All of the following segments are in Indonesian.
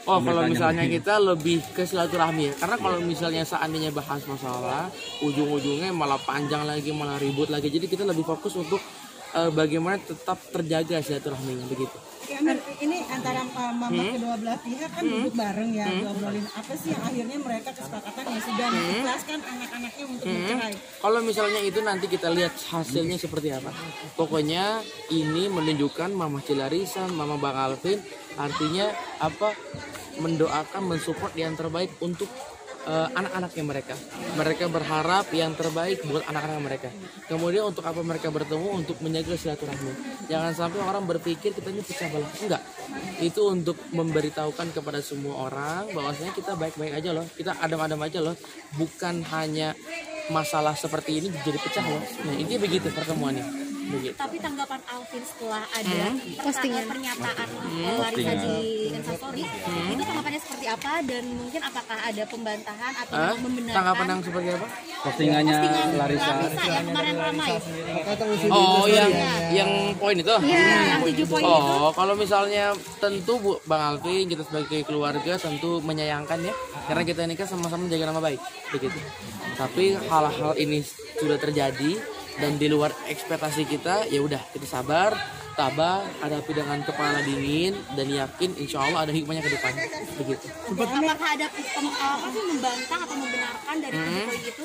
Oh, kalau misalnya kita lebih ke silaturahmi ya. Karena kalau misalnya seandainya bahas masalah, ujung-ujungnya malah panjang lagi, malah ribut lagi. Jadi kita lebih fokus untuk bagaimana tetap terjaga silaturahminya begitu. Ya, ini antara mama kedua belah pihak kan duduk bareng ya, diobrolin apa sih yang akhirnya mereka kesepakatan ya sudah mengikhlaskan anak-anaknya untuk bercerai. Kalau misalnya itu nanti kita lihat hasilnya seperti apa. Pokoknya ini menunjukkan Mama Cilarisa, Mama Bang Alvin, artinya apa? Mendoakan, mensupport yang terbaik untuk anak-anaknya mereka. Mereka berharap yang terbaik buat anak-anak mereka. Kemudian untuk apa mereka bertemu? Untuk menjaga silaturahmi. Jangan sampai orang berpikir kita ini pecah belah. Enggak. Itu untuk memberitahukan kepada semua orang bahwasanya kita baik-baik aja loh. Kita adem-adem aja loh. Bukan hanya masalah seperti ini jadi pecah loh. Nah, ini begitu pertemuannya. Begitu. Tapi tanggapan Alvin setelah ada pernyataan Larisa di Instastory, itu tanggapannya seperti apa dan mungkin apakah ada pembantahan atau membenarkan? Tanggapan yang seperti apa? Postingannya Larisa yang kemarin ramai. Oh, yang poin itu? Iya, yang 7 poin itu. Oh, kalau misalnya tentu Bu Bang Alvin, kita sebagai keluarga tentu menyayangkan ya, karena kita ini kan sama-sama menjaga nama baik, begitu. Tapi hal-hal ini sudah terjadi dan di luar ekspektasi kita, ya udah kita sabar, tabah, hadapi dengan kepala dingin dan yakin insya Allah ada hikmahnya ke depan, begitu. Apakah ada membantah atau membenarkan dari 7 poin itu?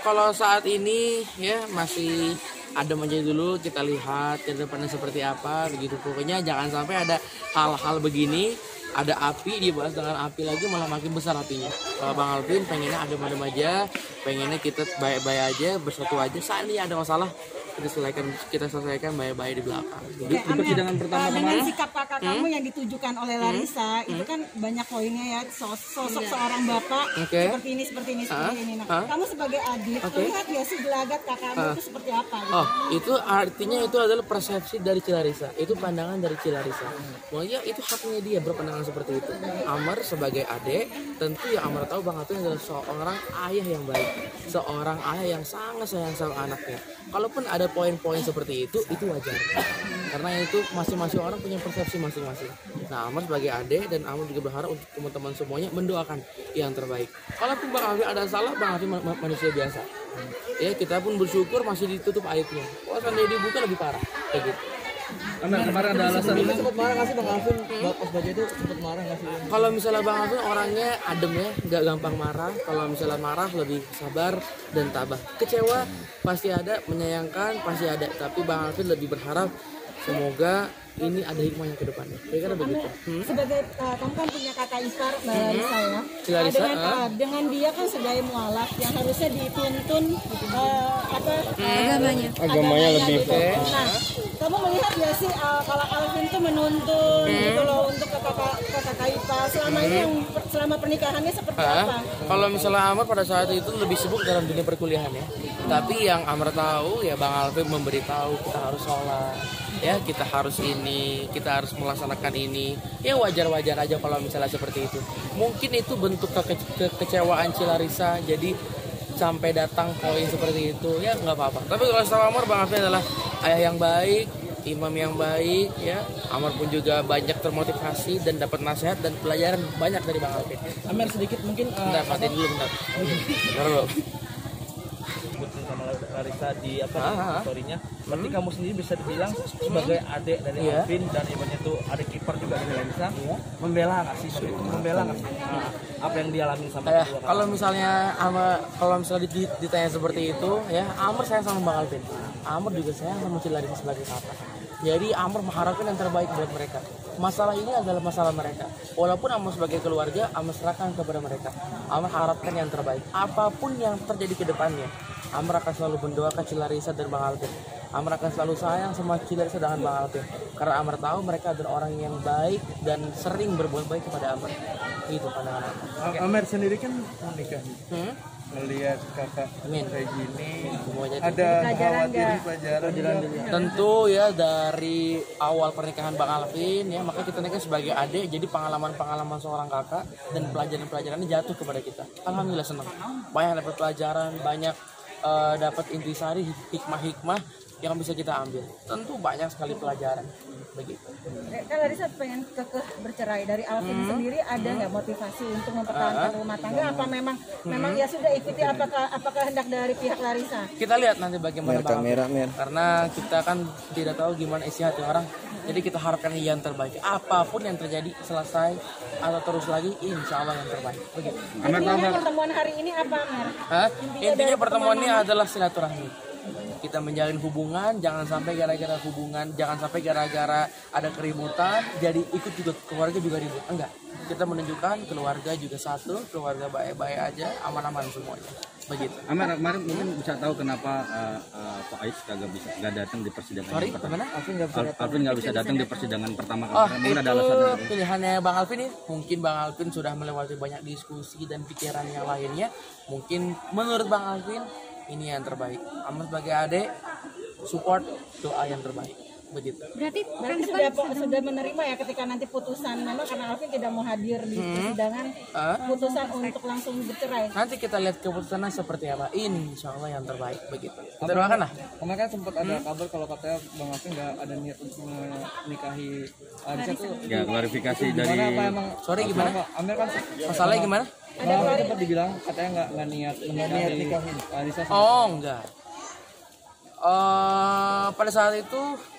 Kalau saat ini ya masih adem aja dulu, kita lihat ke depannya seperti apa, begitu. Pokoknya jangan sampai ada hal-hal begini, ada api dibahas dengan api lagi malah makin besar apinya. Kalau Bang Alvin pengennya adem-adem aja, pengennya kita baik-baik aja, bersatu aja. Saat ini ada masalah kita selesaikan baik-baik di belakang. Di persidangan pertama dengan kemarin sikap kakak kamu yang ditujukan oleh Larisa itu kan banyak poinnya ya, sosok seorang bapak seperti ini. Nah, kamu sebagai adik melihat ya sih gelagat kakakmu itu seperti apa? Gitu? Oh, itu artinya itu adalah persepsi dari Cilarisa. Itu pandangan dari Cilarisa. Pokoknya itu haknya dia berpandangan seperti itu. Amar sebagai adik, tentu ya Amar tahu Bang Alvin adalah seorang ayah yang baik, seorang ayah yang sangat sayang sama anaknya. Kalaupun ada poin-poin seperti itu wajar. Karena itu masing-masing orang punya persepsi masing-masing. Nah, Amar sebagai adik dan Amar juga berharap untuk teman-teman semuanya mendoakan yang terbaik. Kalaupun Bang Alvin ada salah, Bang Alvin manusia biasa. Ya, kita pun bersyukur masih ditutup aibnya. Kalau seandainya dibuka lebih parah, kayak gitu. Kemarin ada alasan Ini sempat marah nggak sih Bang Alvin? Pas baca itu sempat marah nggak sih? Kalau misalnya Bang Alvin orangnya adem ya, nggak gampang marah. Kalau misalnya marah lebih sabar dan tabah. Kecewa pasti ada, menyayangkan pasti ada. Tapi Bang Alvin lebih berharap semoga ini ada hikmahnya ke depannya. Kira-kira begitu. Sebagai kamu kan punya kakak ipar Mbak Larisa ya. Larisa, dengan dia kan sebagai mualaf yang harusnya dituntun agamanya lebih gitu. Nah, kamu melihat ya sih kalau Alvin tuh menuntun gitu loh untuk ke kakak ipar selama ini selama pernikahannya seperti apa? Kalau misalnya Amar pada saat itu lebih sibuk dalam dunia perkuliahan ya. Tapi yang Amar tahu ya Bang Alvin memberitahu kita harus sholat. Ya kita harus ini, kita harus melaksanakan ini. Ya wajar-wajar aja kalau misalnya seperti itu. Mungkin itu bentuk kekecewaan Cilarisa. Jadi sampai datang poin seperti itu ya nggak apa-apa. Tapi kalau setahu Amar, Bang Alvin adalah ayah yang baik, imam yang baik ya. Amar pun juga banyak termotivasi dan dapat nasihat dan pelajaran banyak dari Bang Alvin. Amir sedikit mungkin Dapatin dulu bentar. sama Larisa di story-nya. Berarti kamu sendiri bisa dibilang sebagai adik dari Alvin dan ibaratnya itu adik ipar juga dari Larisa, membela nggak sih? Membela nggak sih apa yang dialami sama kedua? Kalau misalnya ditanya seperti itu ya, Amr sayang sama Bang Alvin. Amr juga sayang sama Cilarisa sebagai kakak. Jadi Amr mengharapkan yang terbaik buat mereka. Masalah ini adalah masalah mereka. Walaupun Amr sebagai keluarga, Amr serahkan kepada mereka. Amr harapkan yang terbaik. Apapun yang terjadi ke depannya, Amr akan selalu mendoakan Cilarisa dan Bang Alvin. Amr akan selalu sayang sama Cilarisa dengan Bang Alvin. Karena Amr tahu mereka adalah orang yang baik dan sering berbuat baik kepada Amr. Itu pandangan Amr. Amr sendiri kan menikah. Melihat kakak kayak gini, ada khawatir pelajaran. Tentu ya dari awal pernikahan Bang Alvin ya, maka kita nikah sebagai adik, jadi pengalaman seorang kakak dan pelajaran ini jatuh kepada kita. Alhamdulillah senang. Banyak dapat pelajaran, banyak dapat intisari hikmah-hikmah yang bisa kita ambil? Tentu banyak sekali pelajaran begitu. Kan Larissa pengen kekeh bercerai, dari Alvin sendiri ada nggak motivasi untuk mempertahankan rumah tangga? Apa memang ya sudah ikuti apakah hendak dari pihak Larissa? Kita lihat nanti bagaimana karena kita kan tidak tahu gimana isi hati orang. Jadi kita harapkan yang terbaik. Apapun yang terjadi, selesai atau terus lagi, insya Allah yang terbaik. Begitu. Intinya pertemuan hari ini apa, Mer? Intinya pertemuan ini adalah silaturahmi. Kita menjalin hubungan, jangan sampai gara-gara hubungan, jangan sampai gara-gara ada keributan, jadi ikut juga keluarga juga ribut. Enggak. Kita menunjukkan keluarga juga satu, keluarga baik-baik aja, aman-aman semuanya. Begitu. Amar, kemarin mungkin bisa tahu kenapa Pak Ais nggak datang di persidangan. Sorry, pertama. bagaimana? Alvin nggak bisa datang di persidangan pertama Oh, kali. Mungkin ada itu alasan. pilihannya Bang Alvin nih. Mungkin Bang Alvin sudah melewati banyak diskusi dan pikiran yang lainnya. Mungkin menurut Bang Alvin ini yang terbaik. Amat sebagai adik, support, doa yang terbaik. Begitu. Berarti sudah menerima ya ketika nanti putusan, memang karena Alvin tidak mau hadir di persidangan, putusan untuk langsung bercerai. Nanti kita lihat keputusannya seperti apa. Insya Allah yang terbaik. Begitu. Kita doakan lah. Kemarin kan sempat ada kabar kalau katanya Bang Alvin nggak ada niat untuk menikahi Larissa tuh. Ya, klarifikasi dari. Gimana apa emang? Sorry, gimana? Amir kan Masalahnya gimana? Bang Alvin sempat dibilang katanya nggak niat menikahi Larissa. Oh, enggak. Pada saat itu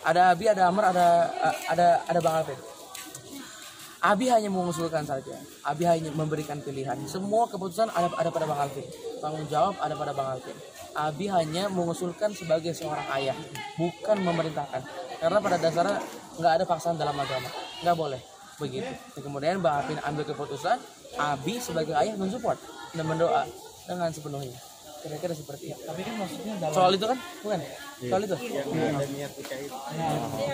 ada Abi, ada Amar, ada Bang Alvin. Abi hanya mengusulkan saja. Abi hanya memberikan pilihan. Semua keputusan ada pada Bang Alvin. Tanggung jawab ada pada Bang Alvin. Abi hanya mengusulkan sebagai seorang ayah, bukan memerintahkan. Karena pada dasarnya nggak ada paksaan dalam agama, nggak boleh begitu. Kemudian Bang Alvin ambil keputusan, Abi sebagai ayah mensupport dan mendoa dengan sepenuhnya. Kira-kira seperti itu. Tapi kan maksudnya dalam Soal itu kan, bukan? Soal itu.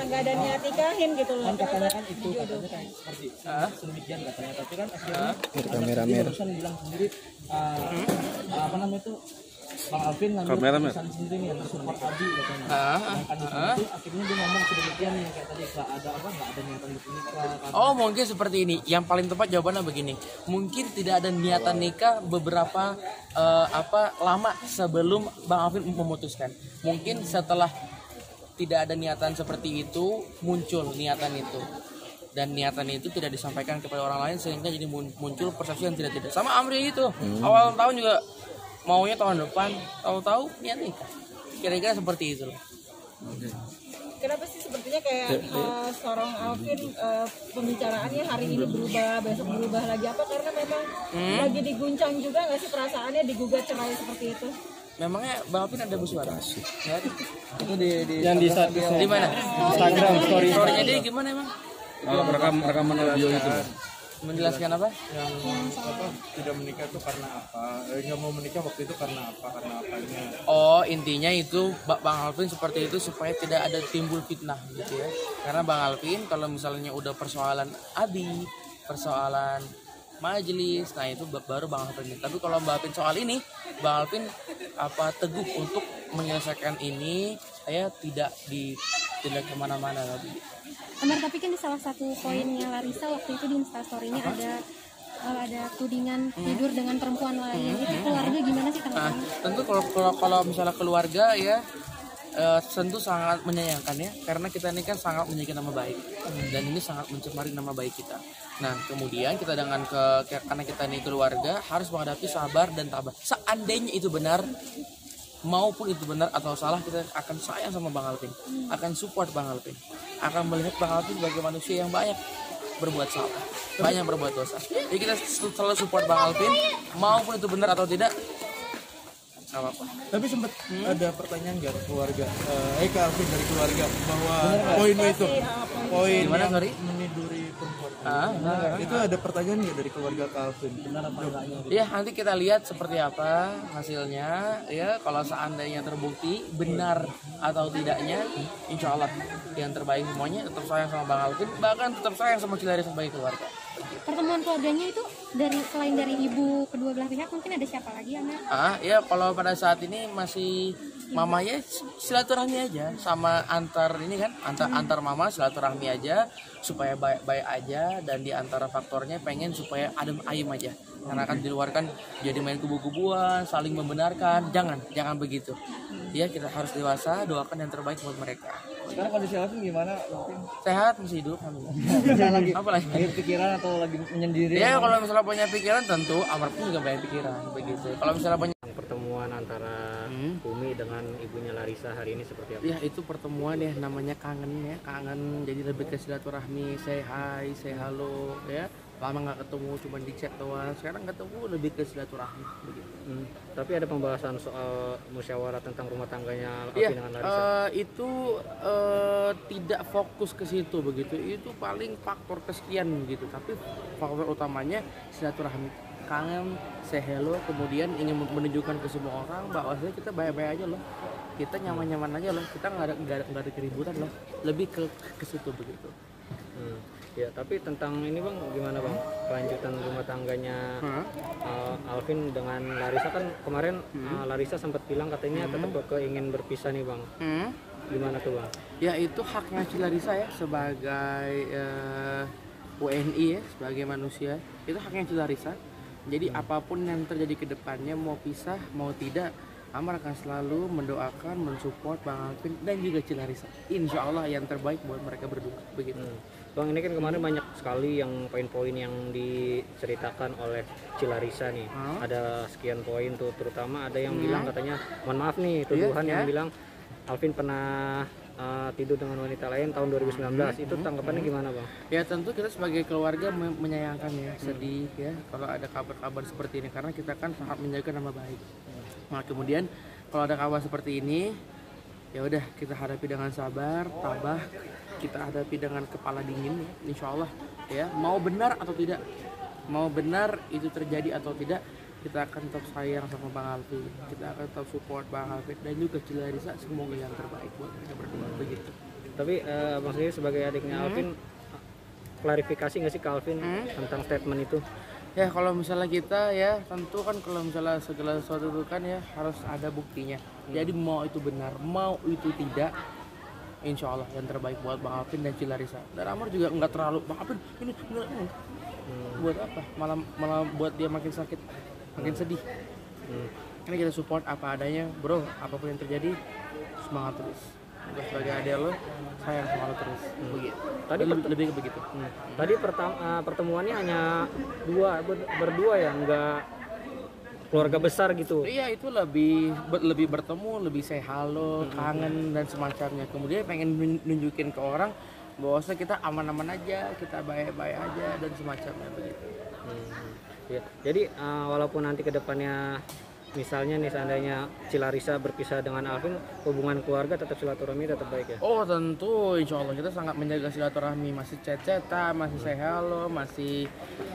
Nggak ada niat nikahin gitu loh. kan katanya kan itu katanya kan seperti sedemikian katanya, tapi kan akhirnya dia barusan bilang sendiri apa namanya itu Bang Alvin ngambil keputusan sendiri nih yang support Abi katanya. Itu akhirnya dia ngomong sedemikian nih kayak tadi nggak ada niatan untuk nikah. Oh, mungkin seperti ini. Yang paling tepat jawabannya begini. Mungkin tidak ada niatan nikah beberapa lama sebelum Bang Alvin memutuskan. Mungkin setelah tidak ada niatan seperti itu, muncul niatan itu. Dan niatan itu tidak disampaikan kepada orang lain sehingga jadi muncul persepsi yang tidak. Sama Amri itu. Awal tahun juga maunya tahun depan, tahu-tahu niat nikah. Kira-kira seperti itu loh. Kenapa sih sepertinya kayak seorang Alvin pembicaraannya hari ini berubah, besok berubah lagi, apa karena memang lagi diguncang juga nggak sih perasaannya digugat cerai seperti itu? Memangnya Bang Alvin ada bersuara? Ya, Itu di Yang di mana? Instagram story. Story-nya dia gimana emang? Rekaman audio itu. Menjelaskan apa? yang tidak menikah itu karena apa? Nggak mau menikah waktu itu karena apa? Karena apanya? Oh, intinya itu Bang Alvin seperti itu supaya tidak ada timbul fitnah gitu ya. Karena Bang Alvin kalau misalnya udah persoalan Abi, persoalan majelis, nah itu baru Bang Alvin. Tapi kalau Bang Alvin soal ini, Bang Alvin teguh untuk menyelesaikan ini, saya tidak kemana-mana lagi. Amar, tapi kan di salah satu poinnya Larissa waktu itu di Instastory-nya ada tudingan tidur dengan perempuan lain. Itu keluarga gimana sih tanggapannya? Tentu kalau misalnya keluarga ya tentu sangat menyayangkan ya, karena kita ini kan sangat menjaga nama baik dan ini sangat mencemari nama baik kita. Nah kemudian kita karena kita ini keluarga harus menghadapi sabar dan tabah. Seandainya itu benar maupun itu benar atau salah, kita akan sayang sama Bang Alvin, akan support Bang Alvin, akan melihat Bang Alvin sebagai manusia yang banyak berbuat salah, banyak berbuat dosa. Jadi kita selalu support Bang Alvin maupun itu benar atau tidak, nggak apa-apa. Tapi sempat ada pertanyaan nggak ke keluarga? Ke Alvin dari keluarga bahwa poin itu, poin Gimana, yang sorry? meniduri perempuan. Itu ada pertanyaan nggak dari keluarga ke Alvin? Benar apa enggaknya? Ya nanti kita lihat seperti apa hasilnya ya. Kalau seandainya terbukti benar atau tidaknya, insya Allah yang terbaik semuanya. Tetap sayang sama Bang Alvin, bahkan tetap sayang sama Cilaris sebagai keluarga. Pertemuan keluarganya itu selain dari ibu kedua belah pihak mungkin ada siapa lagi ya, Mbak? Ya kalau pada saat ini masih mamanya silaturahmi aja sama antar ini kan antar mama silaturahmi aja supaya baik-baik aja, dan di antara faktornya pengen supaya adem ayem aja, karena kan di luar kan jadi main kubu-kubuan saling membenarkan, jangan begitu ya. Kita harus dewasa, doakan yang terbaik buat mereka. Sekarang kondisi Alvin gimana? Mungkin Sehat, masih hidup, lagi apa lagi akhir pikiran atau lagi menyendiri? ya. Kalau misalnya punya pikiran tentu Amar pun juga banyak pikiran begitu. Kalau misalnya punya Pertemuan antara Umi dengan ibunya Larissa hari ini seperti apa? ya itu pertemuan ya, namanya kangen, jadi lebih ke silaturahmi, say hi, say hello ya. Lama nggak ketemu, cuma di chat doang. Sekarang ketemu lebih ke silaturahmi begitu. Tapi ada pembahasan soal musyawarah tentang rumah tangganya Alvin Iya, dengan Larissa. itu tidak fokus ke situ begitu. Itu paling faktor kesekian gitu. Tapi faktor utamanya silaturahmi, kangen, say hello, kemudian ingin menunjukkan ke semua orang bahwa kita baik-baik aja loh. Kita nyaman-nyaman aja loh. Kita nggak ada keributan loh. Lebih ke situ begitu. Ya, tapi tentang ini Bang, gimana Bang kelanjutan rumah tangganya Alvin dengan Larissa? Kan kemarin Larissa sempat bilang katanya tetap ingin berpisah nih Bang. Gimana tuh Bang? Ya itu haknya Larissa ya sebagai WNI ya, sebagai manusia. Itu haknya Larissa. Jadi apapun yang terjadi ke depannya, mau pisah mau tidak, Amar akan selalu mendoakan, mensupport Bang Alvin dan juga Larissa. Insya Allah yang terbaik buat mereka berdua begitu. Bang, ini kan kemarin banyak sekali yang poin-poin yang diceritakan oleh Larissa nih. Ada sekian poin tuh, terutama ada yang bilang katanya, mohon maaf nih, tuduhan yang bilang Alvin pernah tidur dengan wanita lain tahun 2019. Itu tanggapannya gimana Bang? Ya tentu kita sebagai keluarga menyayangkan ya, sedih ya kalau ada kabar-kabar seperti ini, karena kita kan sangat menjaga nama baik. Nah kemudian kalau ada kabar seperti ini, ya udah kita hadapi dengan sabar, tabah, kita hadapi dengan kepala dingin, insya Allah ya. Mau benar atau tidak, mau benar itu terjadi atau tidak, kita akan tetap sayang sama Bang Alvin, kita akan tetap support Bang Alvin dan juga Larissa, semoga yang terbaik buat mereka berdua begitu. Tapi Bang sendiri sebagai adiknya Alvin, klarifikasi nggak sih ke Alvin tentang statement itu? Ya kalau misalnya kita ya tentu kan kalau misalnya segala sesuatu itu kan ya harus ada buktinya. Jadi mau itu benar, mau itu tidak, insya Allah yang terbaik buat Bang Alvin dan Larissa. Dan Amar juga nggak terlalu Bang Alvin ini benar, buat apa? Malah buat dia makin sakit, makin sedih. Ini kita support apa adanya, bro. Apapun yang terjadi, semangat terus. Gue sebagai adik lo, sayang sama lo terus. Begitu. Tadi lebih ke begitu. Tadi pertemuannya hanya berdua ya, nggak keluarga besar gitu. Iya, itu lebih bertemu, lebih say halo, kangen dan semacamnya. Kemudian pengen nunjukin ke orang bahwa kita aman-aman aja, kita baik-baik aja dan semacamnya begitu. Ya. Jadi walaupun nanti kedepannya misalnya nih seandainya Larissa berpisah dengan Alvin, hubungan keluarga tetap silaturahmi tetap baik ya? Oh tentu, insya Allah kita sangat menjaga silaturahmi, masih chat-chatan, masih say hello, masih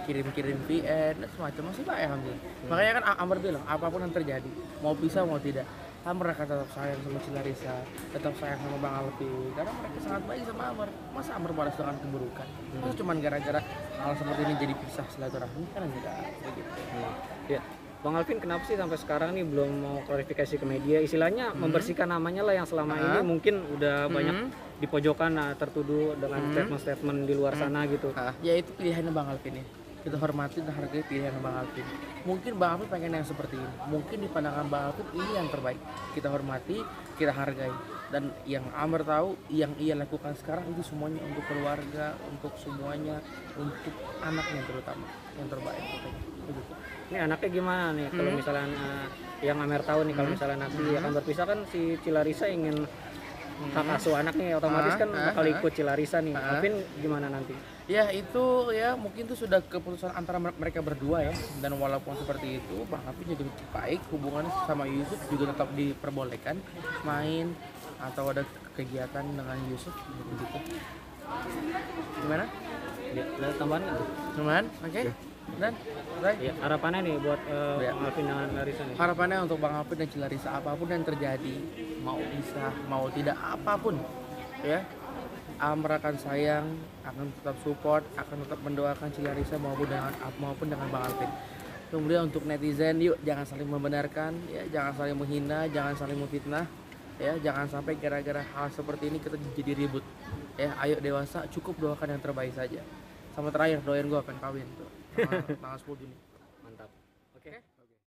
kirim-kirim VN dan semacam, masih baik alhamdulillah. Makanya kan Amar bilang apapun yang terjadi, mau pisah mau tidak, Amar akan tetap sayang sama Larissa, tetap sayang sama Bang Alvin, karena mereka sangat baik sama Amar. Masa Amar balas dengan keburukan? Masa cuma gara-gara hal seperti ini jadi pisah silaturahmi, kan enggak begitu. Ya. Bang Alvin kenapa sih sampai sekarang nih belum mau klarifikasi ke media, istilahnya membersihkan namanya lah yang selama ini mungkin udah banyak di pojokan tertuduh dengan statement-statement di luar sana gitu. Ya itu pilihannya Bang Alvin ya. Kita hormati dan hargai pilihan Bang Alvin. Mungkin Bang Alvin pengen yang seperti ini. Mungkin di pandangan Bang Alvin ini yang terbaik. Kita hormati, kita hargai. Dan yang Amar tahu, yang ia lakukan sekarang itu semuanya untuk keluarga, untuk semuanya, untuk anaknya terutama. Yang terbaik begitu. Ini anaknya gimana nih kalau misalnya yang Amar tahu nih kalau misalnya nanti akan berpisah kan si Larissa ingin hak asuh anak nih, otomatis kan bakal ikut Larissa nih. Alvin gimana nanti? Ya itu ya mungkin itu sudah keputusan antara mereka berdua ya. Dan walaupun seperti itu Bang Alvin juga baik, hubungan sama Yusuf juga tetap diperbolehkan main atau ada kegiatan dengan Yusuf begitu. Gimana? Ya, ada tambahan nggak? Cuman, oke. Dan ya, harapannya nih buat Bang Alvin dengan Larissa nih. Harapannya untuk Bang Alvin dan Larissa, apapun yang terjadi, mau pisah, mau tidak, apapun ya, Amr akan sayang, akan tetap support, akan tetap mendoakan Cilarisa maupun dengan Bang Alvin. Kemudian untuk netizen, yuk jangan saling membenarkan, ya, jangan saling menghina, jangan saling memfitnah, ya, jangan sampai gara-gara hal seperti ini kita jadi ribut. Ya, ayo dewasa, cukup doakan yang terbaik saja. Sama terakhir, doain gue akan kawin tuh tanggal 10 Juni.